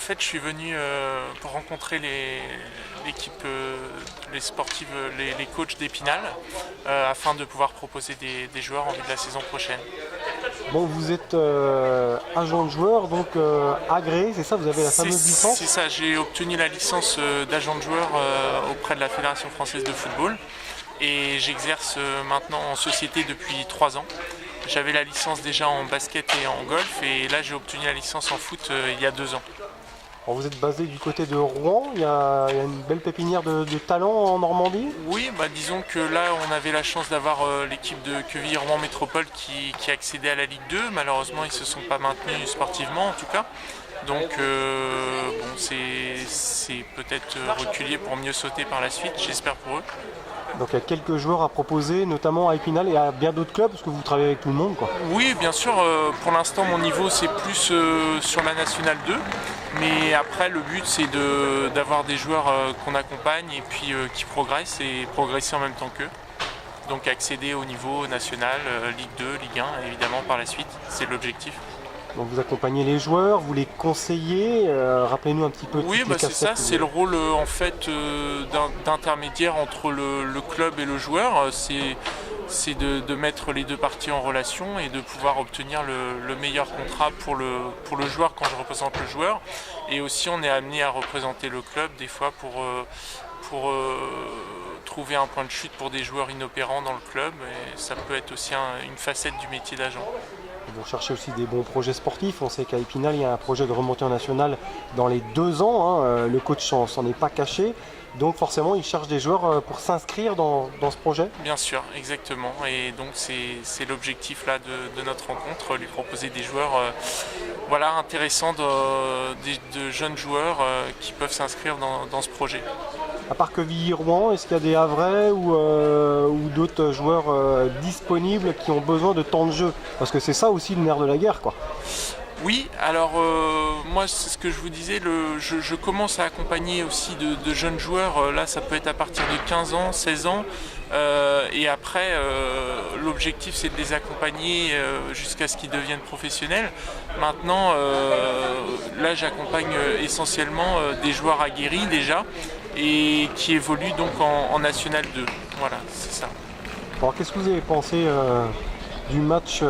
fait, je suis venu pour rencontrer l'équipe, les sportives, les coachs d'Épinal, afin de pouvoir proposer des joueurs en vue de la saison prochaine. Bon, vous êtes agent de joueur, donc agréé, c'est ça, vous avez la fameuse licence? C'est ça, j'ai obtenu la licence d'agent de joueur auprès de la Fédération française de football et j'exerce maintenant en société depuis 3 ans. J'avais la licence déjà en basket et en golf et là j'ai obtenu la licence en foot il y a 2 ans. Alors, vous êtes basé du côté de Rouen, il y a une belle pépinière de talents en Normandie? Oui, disons que là on avait la chance d'avoir l'équipe de Quevilly-Rouen Métropole qui accédait à la Ligue 2. Malheureusement ils ne se sont pas maintenus sportivement en tout cas. Donc c'est peut-être reculer pour mieux sauter par la suite, j'espère pour eux. Donc il y a quelques joueurs à proposer, notamment à Épinal et à bien d'autres clubs, parce que vous travaillez avec tout le monde, quoi. Oui, bien sûr, pour l'instant mon niveau c'est plus sur la Nationale 2, mais après le but c'est d'avoir des joueurs qu'on accompagne et puis qui progressent et progresser en même temps qu'eux. Donc accéder au niveau national, Ligue 2, Ligue 1 évidemment par la suite, c'est l'objectif. Donc vous accompagnez les joueurs, vous les conseillez, rappelez-nous un petit peu. Oui, c'est ça, c'est le rôle en fait d'intermédiaire entre le club et le joueur. C'est de mettre les deux parties en relation et de pouvoir obtenir le meilleur contrat pour le joueur quand je représente le joueur. Et aussi on est amené à représenter le club des fois pour trouver un point de chute pour des joueurs inopérants dans le club. Et ça peut être aussi une facette du métier d'agent. Vous cherchez aussi des bons projets sportifs. On sait qu'à Épinal, il y a un projet de remontée en national dans les 2 ans. Le coach s'en est pas caché. Donc forcément, il cherche des joueurs pour s'inscrire dans ce projet. Bien sûr, exactement. Et donc c'est l'objectif là de notre rencontre, lui proposer des joueurs intéressants, de jeunes joueurs qui peuvent s'inscrire dans ce projet. À part Quevilly-Rouen, est-ce qu'il y a des Havrais ou d'autres joueurs disponibles qui ont besoin de temps de jeu? Parce que c'est ça aussi le nerf de la guerre, quoi. Oui, alors moi c'est ce que je vous disais, je commence à accompagner aussi de jeunes joueurs, là ça peut être à partir de 15 ans, 16 ans, et après l'objectif c'est de les accompagner jusqu'à ce qu'ils deviennent professionnels. Maintenant là j'accompagne essentiellement des joueurs aguerris déjà et qui évoluent donc en National 2, voilà c'est ça. Alors qu'est-ce que vous avez pensé du match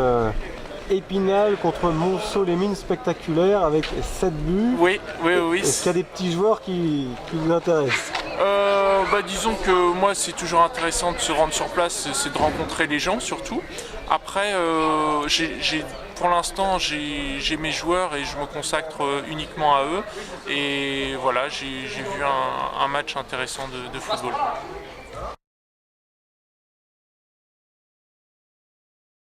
Épinal contre Montceau-les-Mines spectaculaire avec 7 buts? Oui. Est-ce qu'il y a des petits joueurs qui vous intéressent? Disons que moi c'est toujours intéressant de se rendre sur place, c'est de rencontrer les gens surtout. Après pour l'instant j'ai mes joueurs et je me consacre uniquement à eux. Et voilà, j'ai vu un match intéressant de football.